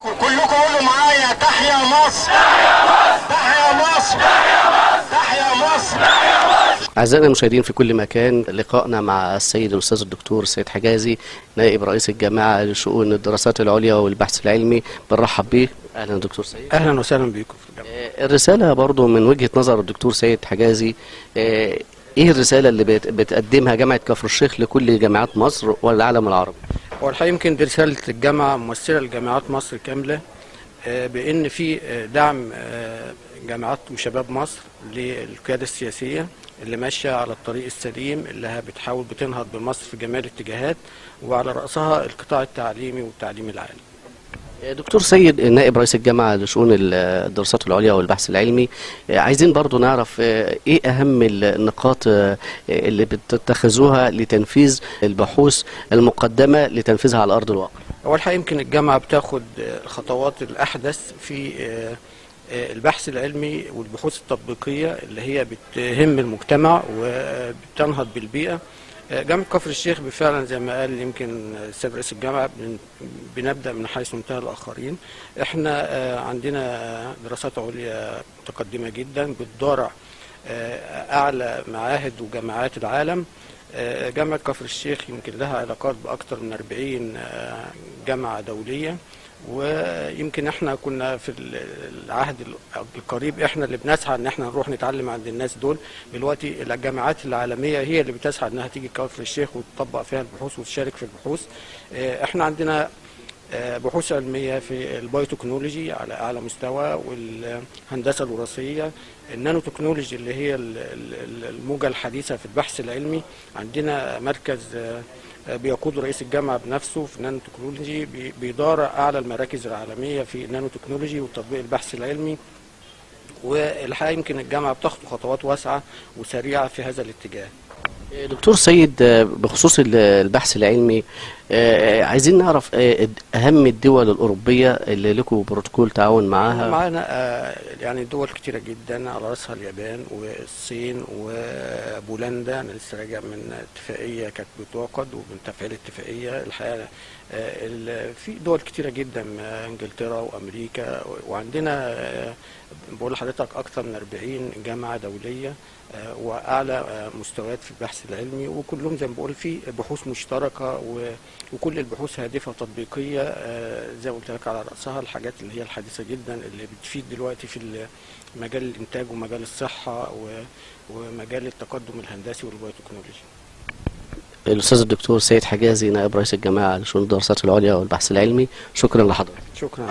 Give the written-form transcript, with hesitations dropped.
كلكم قولوا معايا: تحيا مصر، تحيا مصر، تحيا مصر. أعزائنا المشاهدين في كل مكان، لقائنا مع السيد الأستاذ الدكتور سيد حجازي، نائب رئيس الجامعة لشؤون الدراسات العليا والبحث العلمي. بنرحب بيه. أهلا دكتور سيد. أهلا وسهلا بكم في الجامعة. الرسالة برضو من وجهة نظر الدكتور سيد حجازي، إيه الرسالة اللي بتقدمها جامعة كفر الشيخ لكل جامعات مصر والعالم العربي؟ هو الحقيقة يمكن دي رسالة الجامعة ممثلة لجامعات مصر كاملة، بأن في دعم جامعات وشباب مصر للقيادة السياسية اللي ماشية على الطريق السليم، اللي بتحاول بتنهض بمصر في جميع الاتجاهات، وعلى رأسها القطاع التعليمي والتعليم العالي. دكتور سيد، نائب رئيس الجامعة لشؤون الدراسات العليا والبحث العلمي، عايزين برضو نعرف ايه اهم النقاط اللي بتتخذوها لتنفيذ البحوث المقدمة لتنفيذها على ارض الواقع. اول حاجة يمكن الجامعة بتاخد الخطوات الاحدث في البحث العلمي والبحوث التطبيقية اللي هي بتهم المجتمع وبتنهض بالبيئة. جامعة كفر الشيخ فعلا زي ما قال يمكن السيد رئيس الجامعة بنبدأ من حيث انتهى الآخرين. احنا عندنا دراسات عليا متقدمة جدا بتضارع أعلى معاهد وجامعات العالم. جامعة كفر الشيخ يمكن لها علاقات بأكثر من 40 جامعة دولية، ويمكن احنا كنا في العهد القريب احنا اللي بنسعى ان احنا نروح نتعلم عند الناس دول. دلوقتي الجامعات العالمية هي اللي بتسعى انها تيجي كفر الشيخ وتطبق فيها البحوث وتشارك في البحوث. احنا عندنا بحوث علمية في البايوتكنولوجي على اعلى مستوى، والهندسة الوراثية، النانو تكنولوجي اللي هي الموجة الحديثة في البحث العلمي. عندنا مركز بيقود رئيس الجامعة بنفسه في النانو تكنولوجي، بيدار أعلى المراكز العالمية في النانو تكنولوجي وتطبيق البحث العلمي. والحقيقة يمكن الجامعة بتخطو خطوات واسعة وسريعة في هذا الاتجاه. دكتور سيد، بخصوص البحث العلمي، عايزين نعرف أهم الدول الأوروبية اللي لكم بروتوكول تعاون معاها. معانا يعني دول كتيرة جدا، على رأسها اليابان والصين وبولندا. أنا لسه راجع من اتفاقية كانت بتوقد ومن تفعيل اتفاقية. الحقيقة في دول كتيرة جدا، انجلترا وامريكا، وعندنا بقول لحضرتك اكثر من 40 جامعة دولية واعلى مستويات في البحث العلمي، وكلهم زي ما بقول في بحوث مشتركة، وكل البحوث هادفة تطبيقية زي ما قلت لك، على رأسها الحاجات اللي هي الحديثة جدا اللي بتفيد دلوقتي في مجال الانتاج ومجال الصحة ومجال التقدم الهندسي والبايوتكنولوجي. الأستاذ الدكتور سيد حجازي، نائب رئيس الجامعة لشؤون الدراسات العليا والبحث العلمي، شكرا لحضرتك. شكرا.